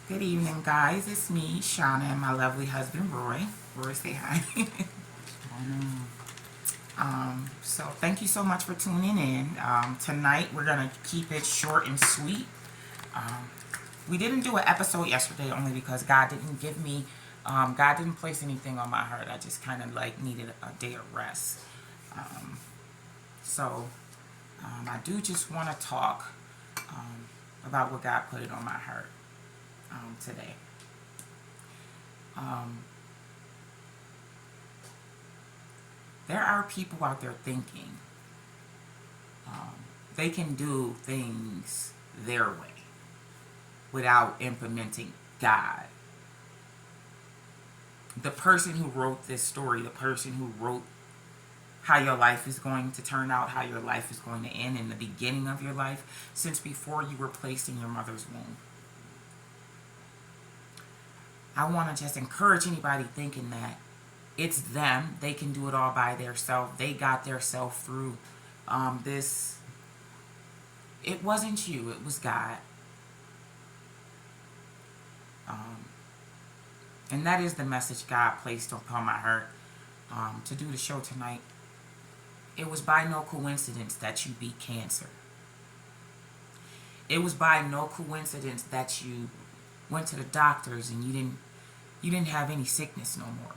Good evening, guys. It's me, Shauna, and my lovely husband, Roy. Roy, say hi. So thank you so much for tuning in. Tonight, we're going to keep it short and sweet. We didn't do an episode yesterday only because God didn't place anything on my heart. I just kind of like needed a day of rest. So I do just want to talk about what God put it on my heart today. There are people out there thinking they can do things their way without implementing God. The person who wrote this story, the person who wrote how your life is going to turn out, how your life is going to end in the beginning of your life, since before you were placed in your mother's womb. I want to just encourage anybody thinking that it's them, they can do it all by themselves, they got themselves through this. It wasn't you, it was God. And that is the message God placed upon my heart to do the show tonight. It was by no coincidence that you beat cancer. It was by no coincidence that you went to the doctors and you didn't have any sickness no more.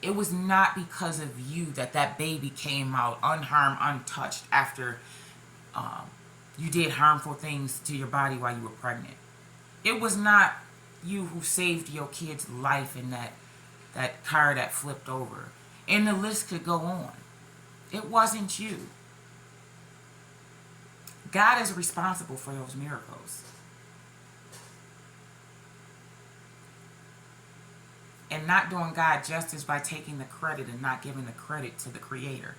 It was not because of you that baby came out unharmed, untouched after you did harmful things to your body while you were pregnant. It was not you who saved your kid's life in that car that flipped over. And the list could go on. It wasn't you. God is responsible for those miracles. And not doing God justice by taking the credit and not giving the credit to the Creator.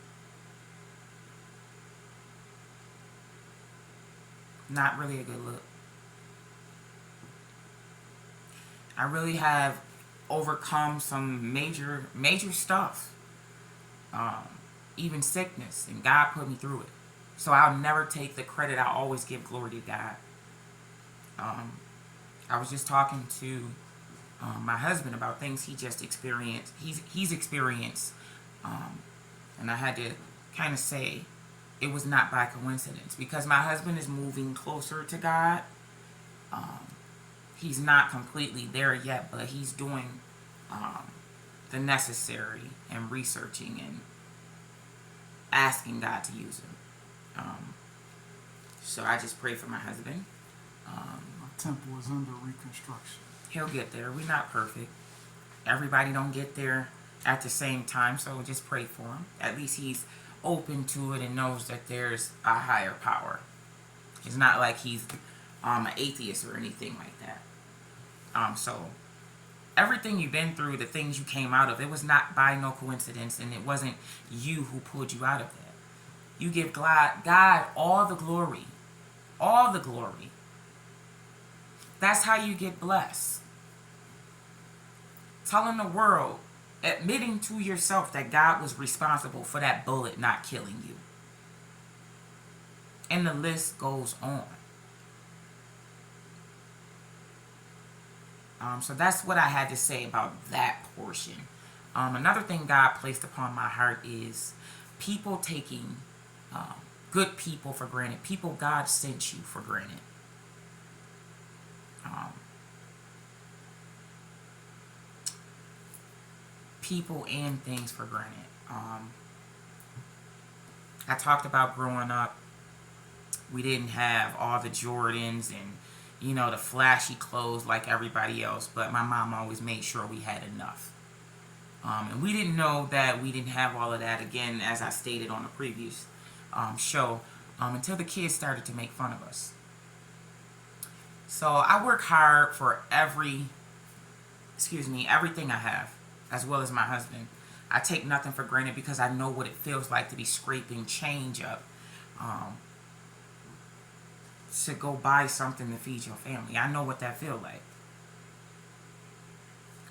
Not really a good look. I really have overcome some major stuff. Even sickness. And God put me through it. So I'll never take the credit. I always give glory to God. I was just talking to my husband about things he just experienced. He's experienced. And I had to kind of say it was not by coincidence. Because my husband is moving closer to God. He's not completely there yet, but he's doing the necessary and researching and asking God to use him. So I just pray for my husband. My temple is under reconstruction. He'll get there. We're not perfect. Everybody don't get there at the same time, so just pray for him. At least he's open to it and knows that there's a higher power. It's not like he's an atheist or anything like that. So everything you've been through, the things you came out of, it was not by no coincidence, and it wasn't you who pulled you out of that. You give God all the glory. All the glory. That's how you get blessed. Telling the world, admitting to yourself that God was responsible for that bullet not killing you. And the list goes on. So that's what I had to say about that portion. Another thing God placed upon my heart is people taking good people for granted. People God sent you for granted. People and things for granted. I talked about growing up. We didn't have all the Jordans and the flashy clothes like everybody else, but my mom always made sure we had enough. And we didn't know that we didn't have all of that, again, as I stated on the previous show, until the kids started to make fun of us. So I work hard for everything I have, as well as my husband. I take nothing for granted because I know what it feels like to be scraping change up to go buy something to feed your family. I know what that feels like.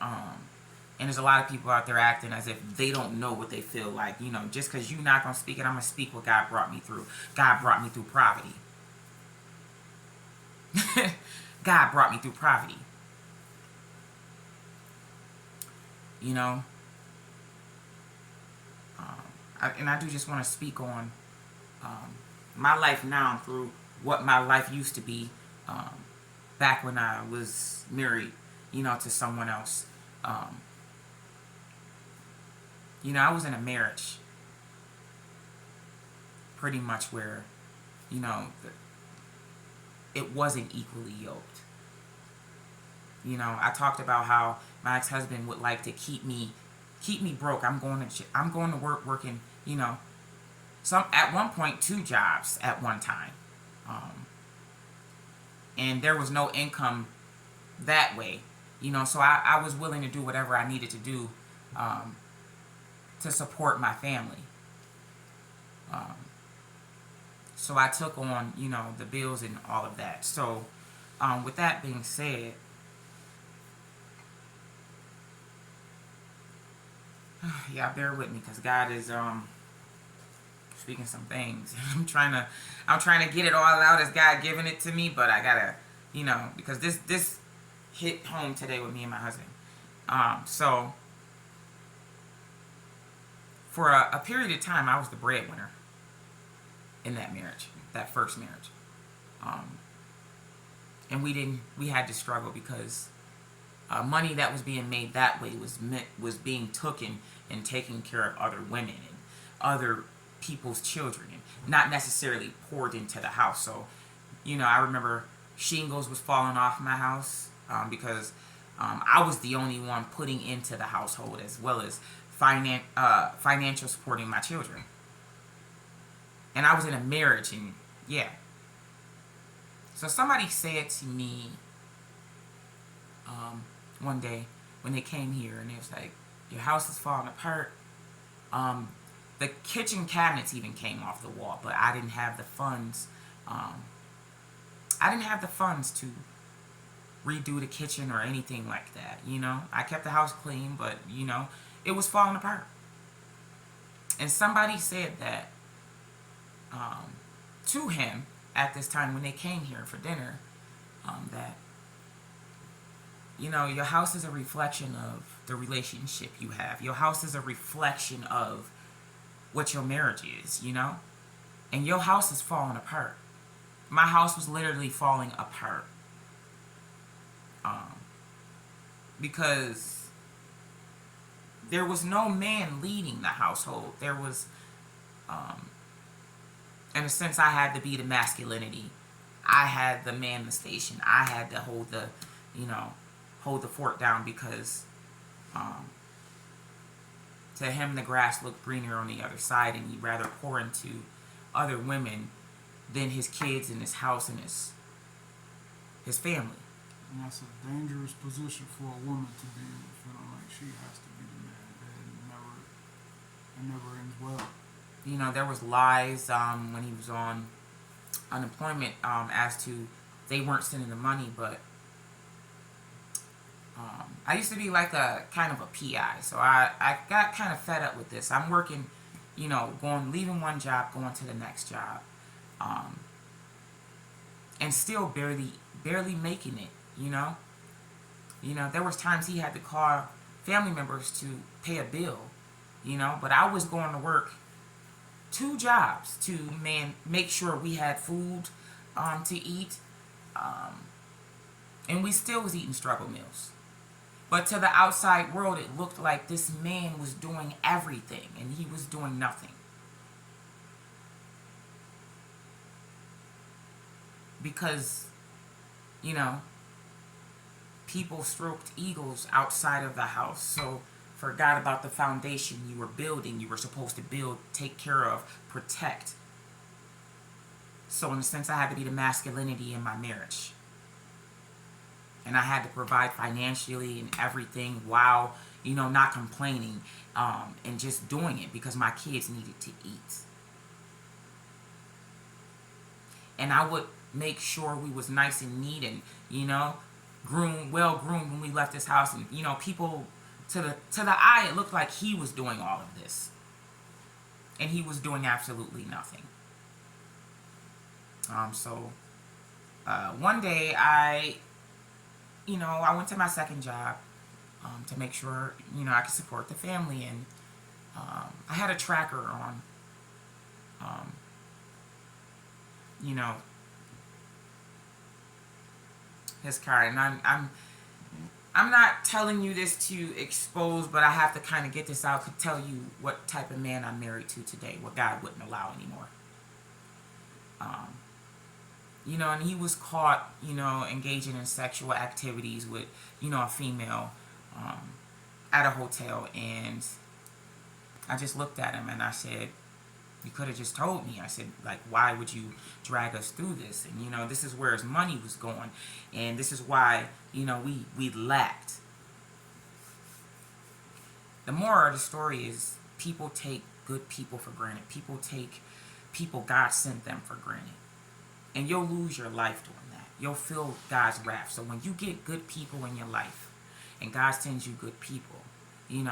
And there's a lot of people out there acting as if they don't know what they feel like. Just because you're not going to speak it, I'm going to speak what God brought me through. God brought me through poverty. God brought me through poverty. You know, and I do just want to speak on my life now through what my life used to be back when I was married, to someone else. I was in a marriage pretty much where, it wasn't equally yoked. I talked about how my ex-husband would like to keep me broke. I'm going to work working, some at one point 2 jobs at one time. And there was no income that way, so I was willing to do whatever I needed to do to support my family. So I took on, the bills and all of that. So with that being said, yeah, bear with me because God is speaking some things. I'm trying to get it all out as God giving it to me, but I gotta, because this hit home today with me and my husband. So for a period of time, I was the breadwinner in that marriage, that first marriage. And we had to struggle because money that was being made that way was being taken and taking care of other women and other people's children, and not necessarily poured into the house. So, I remember shingles was falling off my house because I was the only one putting into the household as well as financial supporting my children. And I was in a marriage, and yeah. So somebody said to me one day when they came here, and it was like, your house is falling apart. The kitchen cabinets even came off the wall, but I didn't have the funds. I didn't have the funds to redo the kitchen or anything like that. I kept the house clean, but it was falling apart. And somebody said that to him at this time when they came here for dinner, that your house is a reflection of the relationship you have. Your house is a reflection of what your marriage is, and your house is falling apart. My house was literally falling apart because there was no man leading the household. There was in a sense, I had to be the masculinity. I had the man the station. I had to hold the fort down because to him the grass looked greener on the other side, and he'd rather pour into other women than his kids and his house and his family. And that's a dangerous position for a woman to be in, feeling like she has to be the man. It never ends well. There was lies when he was on unemployment as to they weren't sending the money, but I used to be like a kind of a PI, so I got kind of fed up with this. I'm working, leaving one job, going to the next job, and still barely making it. There was times he had to call family members to pay a bill, but I was going to work 2 jobs to make sure we had food to eat, and we still was eating struggle meals. But to the outside world, it looked like this man was doing everything and he was doing nothing. Because, people stroked egos outside of the house, so forgot about the foundation you were building. You were supposed to build, take care of, protect. So in a sense, I had to be the masculinity in my marriage. And I had to provide financially and everything while, not complaining and just doing it because my kids needed to eat. And I would make sure we was nice and neat and, well groomed when we left this house. And, people, to the eye, it looked like he was doing all of this. And he was doing absolutely nothing. So one day I I went to my second job to make sure, I could support the family. And I had a tracker on, um, you know, his car. And I'm not telling you this to expose, but I have to kind of get this out to tell you what type of man I'm married to today, what God wouldn't allow anymore. Um, and he was caught, engaging in sexual activities with, a female at a hotel. And I just looked at him and I said, you could have just told me. I said, like, why would you drag us through this? And, this is where his money was going. And this is why, we lacked. The moral of the story is people take good people for granted. People take people God sent them for granted. And you'll lose your life doing that. You'll feel God's wrath. So when you get good people in your life and God sends you good people, you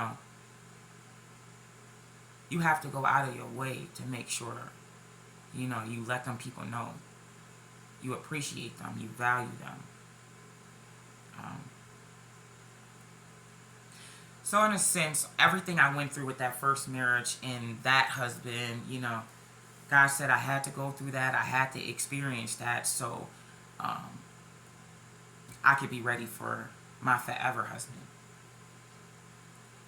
have to go out of your way to make sure, you let them people know you appreciate them, you value them. So in a sense, everything I went through with that first marriage and that husband, God said I had to go through that. I had to experience that so I could be ready for my forever husband.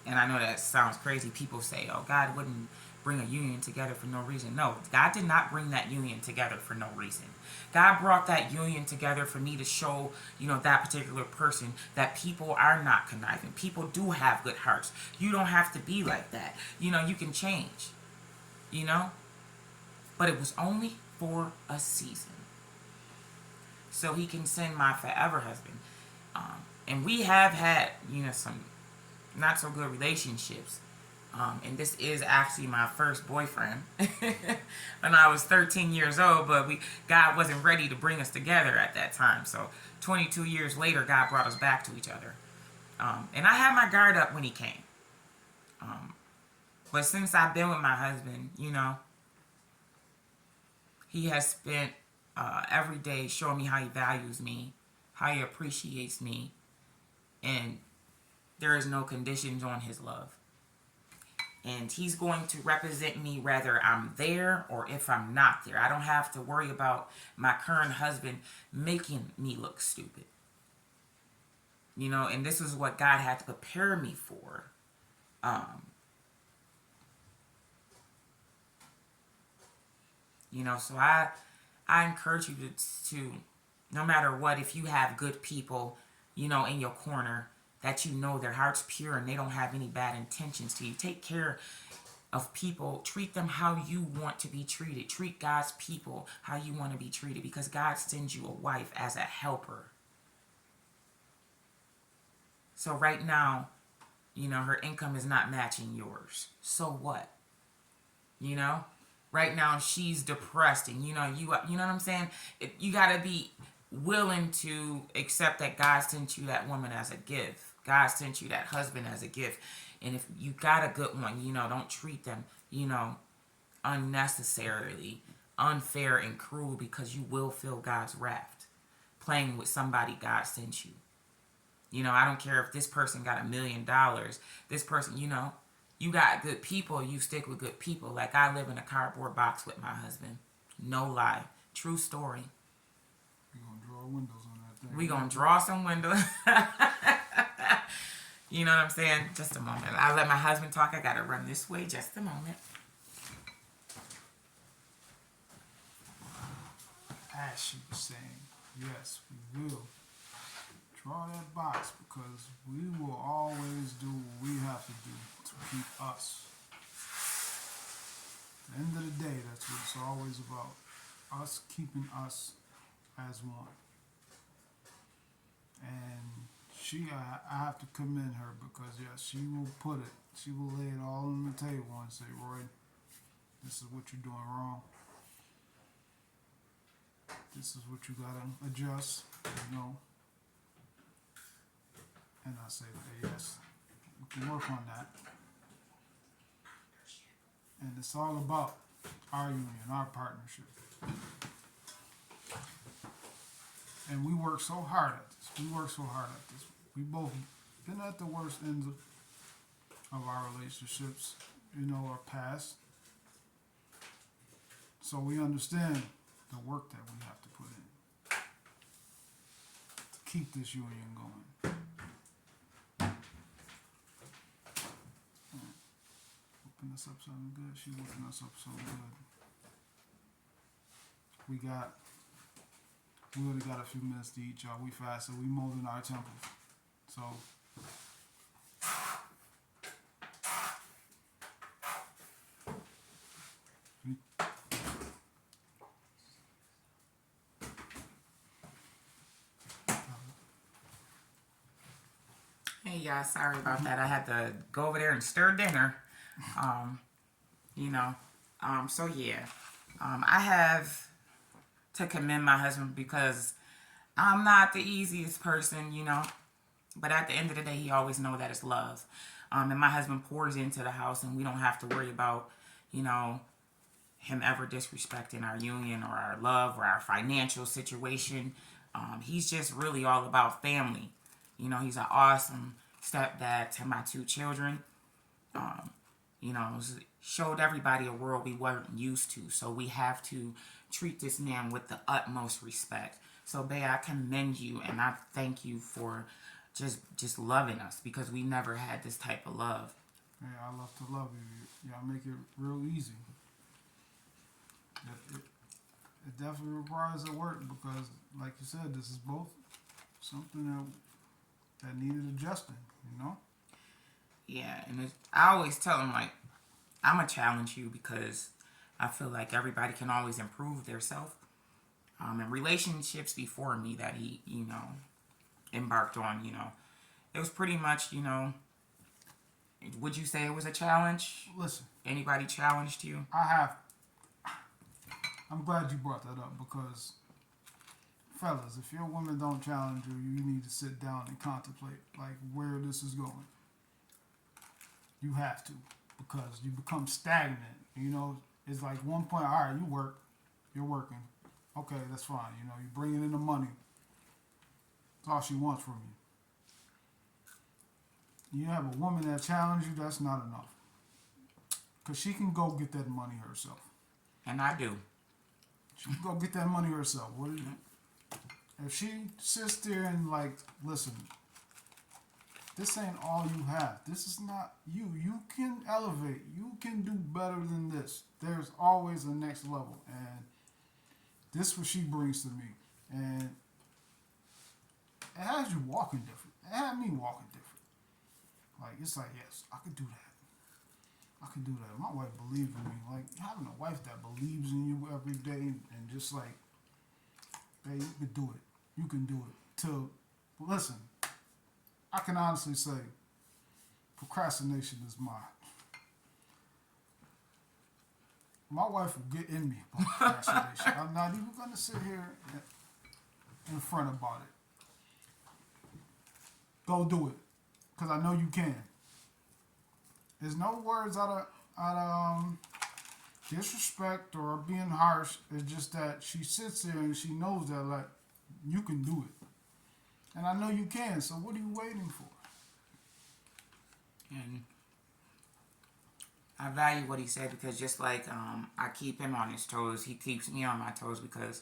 And I know that sounds crazy. People say, oh, God wouldn't bring a union together for no reason. No, God did not bring that union together for no reason. God brought that union together for me to show, that particular person that people are not conniving. People do have good hearts. You don't have to be like that. You can change, But it was only for a season. So he can send my forever husband. And we have had, some not so good relationships. And this is actually my first boyfriend when I was 13 years old, but God wasn't ready to bring us together at that time. So 22 years later, God brought us back to each other. And I had my guard up when he came. But since I've been with my husband, he has spent every day showing me how he values me, how he appreciates me, and there is no conditions on his love. And he's going to represent me whether I'm there or if I'm not there. I don't have to worry about my current husband making me look stupid. And this is what God had to prepare me for. So I encourage you to, no matter what, if you have good people, in your corner, that their heart's pure and they don't have any bad intentions to you. Take care of people. Treat them how you want to be treated. Treat God's people how you want to be treated, because God sends you a wife as a helper. So right now, her income is not matching yours. So what? Right now she's depressed, and you know what I'm saying? You got to be willing to accept that God sent you that woman as a gift. God sent you that husband as a gift. And if you got a good one, don't treat them, unnecessarily unfair and cruel, because you will feel God's wrath playing with somebody God sent you. I don't care if this person got $1 million. This person, you got good people, you stick with good people. Like, I live in a cardboard box with my husband. No lie. True story. We're going to draw windows on that thing. We're going to draw some windows. You know what I'm saying? Just a moment. I'll let my husband talk. I got to run this way. Just a moment. As she was saying, yes, we will draw that box, because we will always do what we have to do to keep us. At the end of the day, that's what it's always about. Us keeping us as one. And I have to commend her, because yes, she will lay it all on the table and say, Roy, this is what you're doing wrong. This is what you gotta adjust, And I say, okay, yes, we can work on that. And it's all about our union, our partnership. And we work so hard at this. We work so hard at this. We both been at the worst ends of our relationships, our past. So we understand the work that we have to put in to keep this union going. Open this up something good. She opened us up so good. We only got a few minutes to eat, y'all. We fasted. We molding our temples. So Hey, y'all, sorry about that. I had to go over there and stir dinner. Um, you know, so yeah. I have to commend my husband because I'm not the easiest person, but at the end of the day, he always know that it's love. And my husband pours into the house, and we don't have to worry about, him ever disrespecting our union or our love or our financial situation. He's just really all about family. He's an awesome stepdad to my two children. Showed everybody a world we weren't used to. So we have to treat this man with the utmost respect. So, babe, I commend you and I thank you for just loving us because we never had this type of love. Yeah, I love to love you. Y'all make it real easy. It definitely requires a work because, like you said, this is both something that needed adjusting, Yeah, and I always tell him, like, I'm going to challenge you because I feel like everybody can always improve their self. And relationships before me that he, embarked on, it was pretty much, would you say it was a challenge? Listen. Anybody challenged you? I'm glad you brought that up because, fellas, if your woman don't challenge you, you need to sit down and contemplate, like, where this is going. You have to because you become stagnant. It's like one point, all right, you're working. Okay, that's fine. You're bringing in the money. That's all she wants from you. You have a woman that challenges you, that's not enough. Because she can go get that money herself. And I do. She can go get that money herself. If she sits there and listen, this ain't all you have. This is not you. You can elevate. You can do better than this. There's always a next level. And this is what she brings to me. And it has you walking different. It had me walking different. It's like, yes, I could do that. I can do that. My wife believes in me. Having a wife that believes in you every day and just hey, you can do it. You can do it. Listen, I can honestly say procrastination is mine. My wife will get in me about procrastination. I'm not even going to sit here in front about it. Go do it. Because I know you can. There's no words out of disrespect or being harsh. It's just that she sits there and she knows that, you can do it. And I know you can, so what are you waiting for? And I value what he said because just like I keep him on his toes, he keeps me on my toes because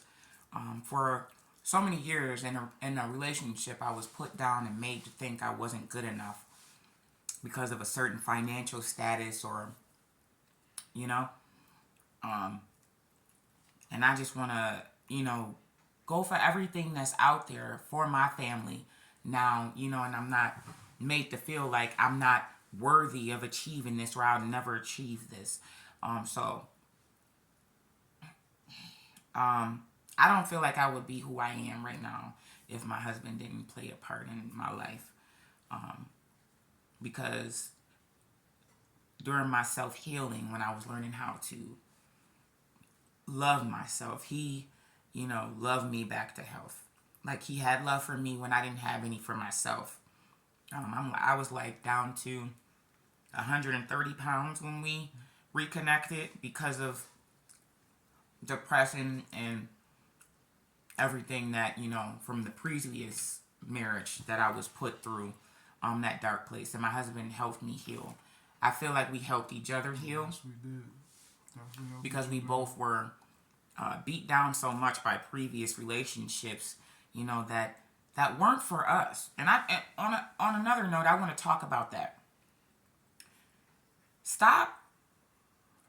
for so many years in a relationship, I was put down and made to think I wasn't good enough because of a certain financial status or, and I just want to, go for everything that's out there for my family now, and I'm not made to feel like I'm not worthy of achieving this or I'll never achieve this. I don't feel like I would be who I am right now if my husband didn't play a part in my life. Because during my self-healing, when I was learning how to love myself, he, loved me back to health. Like he had love for me when I didn't have any for myself. I was down to 130 pounds when we reconnected because of depression and everything that, from the previous marriage that I was put through, that dark place. And my husband helped me heal. I feel like we helped each other heal. Yes, we did. Definitely helped Because each we other. both were beat down so much by previous relationships, that weren't for us. And on another note, I want to talk about that. Stop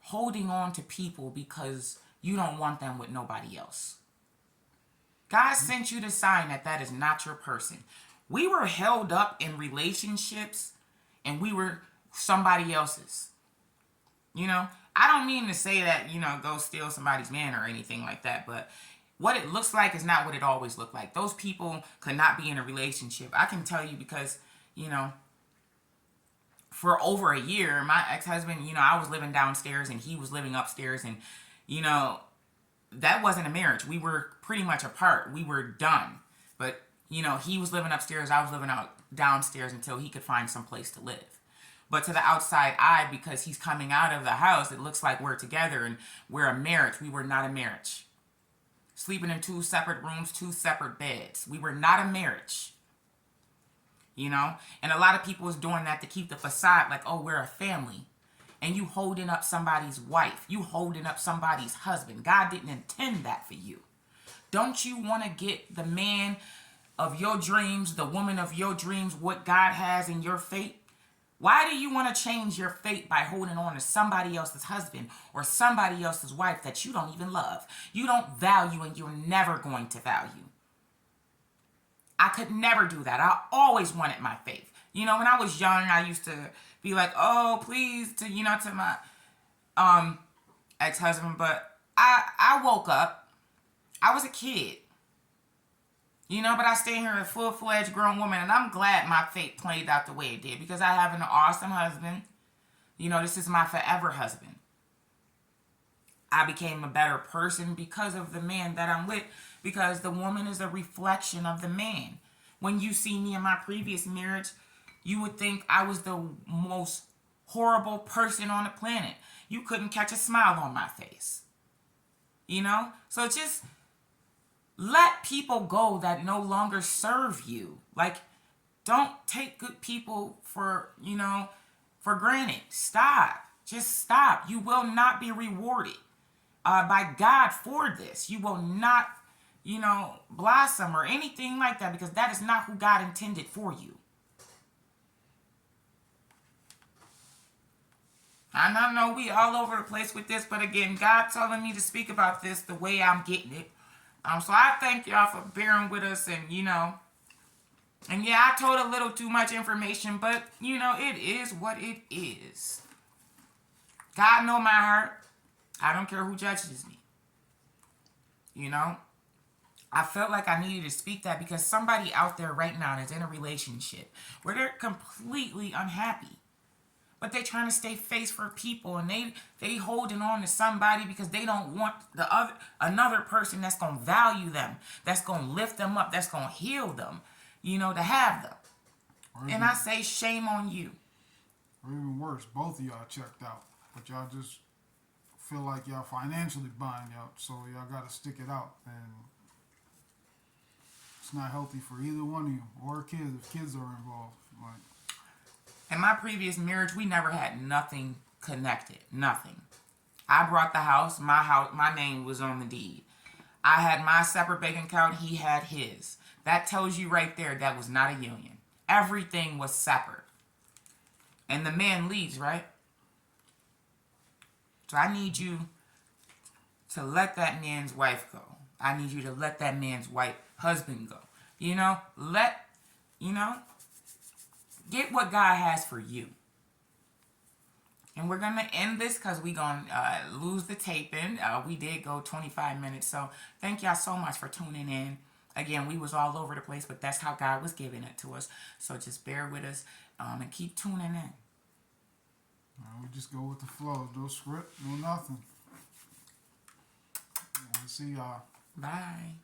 holding on to people because you don't want them with nobody else. God sent you to sign that is not your person. We were held up in relationships and we were somebody else's. I don't mean to say that, go steal somebody's man or anything like that, but what it looks like is not what it always looked like. Those people could not be in a relationship. I can tell you because, for over a year, my ex-husband, I was living downstairs and he was living upstairs, and, that wasn't a marriage. We were pretty much apart. We were done. But, he was living upstairs, I was living downstairs until he could find some place to live. But to the outside eye, because he's coming out of the house, it looks like we're together and we're a marriage. We were not a marriage. Sleeping in 2 separate rooms, 2 separate beds. We were not a marriage. And a lot of people is doing that to keep the facade like, oh, we're a family. And you holding up somebody's wife. You holding up somebody's husband. God didn't intend that for you. Don't you want to get the man of your dreams, the woman of your dreams, what God has in your fate? Why do you want to change your fate by holding on to somebody else's husband or somebody else's wife that you don't even love? You don't value and you're never going to value. I could never do that. I always wanted my faith. When I was young, I used to be like, oh, please, to my ex-husband. But I woke up. I was a kid. But I stay here a full-fledged grown woman, and I'm glad my fate played out the way it did because I have an awesome husband. This is my forever husband. I became a better person because of the man that I'm with, because the woman is a reflection of the man. When you see me in my previous marriage, you would think I was the most horrible person on the planet. You couldn't catch a smile on my face. So just let people go that no longer serve you. Like, don't take good people for granted. Stop. Just stop. You will not be rewarded by God for this. You will not, blossom or anything like that, because that is not who God intended for you. And I know we all over the place with this, but again, God telling me to speak about this the way I'm getting it. So I thank y'all for bearing with us, and and yeah, I told a little too much information, but it is what it is. God know my heart. I don't care who judges me. I felt like I needed to speak that because somebody out there right now is in a relationship where they're completely unhappy. But they trying to stay face for people, and they holding on to somebody because they don't want another person that's gonna value them, that's gonna lift them up, that's gonna heal them, to have them. And I say shame on you. Or even worse, both of y'all checked out, but y'all just feel like y'all financially buying out, so y'all gotta stick it out, and it's not healthy for either one of you or kids if kids are involved. Like, in my previous marriage, we never had nothing connected. Nothing. I brought the house. My name was on the deed. I had my separate bank account. He had his. That tells you right there that was not a union. Everything was separate. And the man leaves, right? So I need you to let that man's wife go. I need you to let that man's husband go. Get what God has for you. And we're going to end this because we're going to lose the taping. We did go 25 minutes. So thank y'all so much for tuning in. Again, we was all over the place, but that's how God was giving it to us. So just bear with us and keep tuning in. we just go with the flow. No script, no nothing. We'll see y'all. Bye.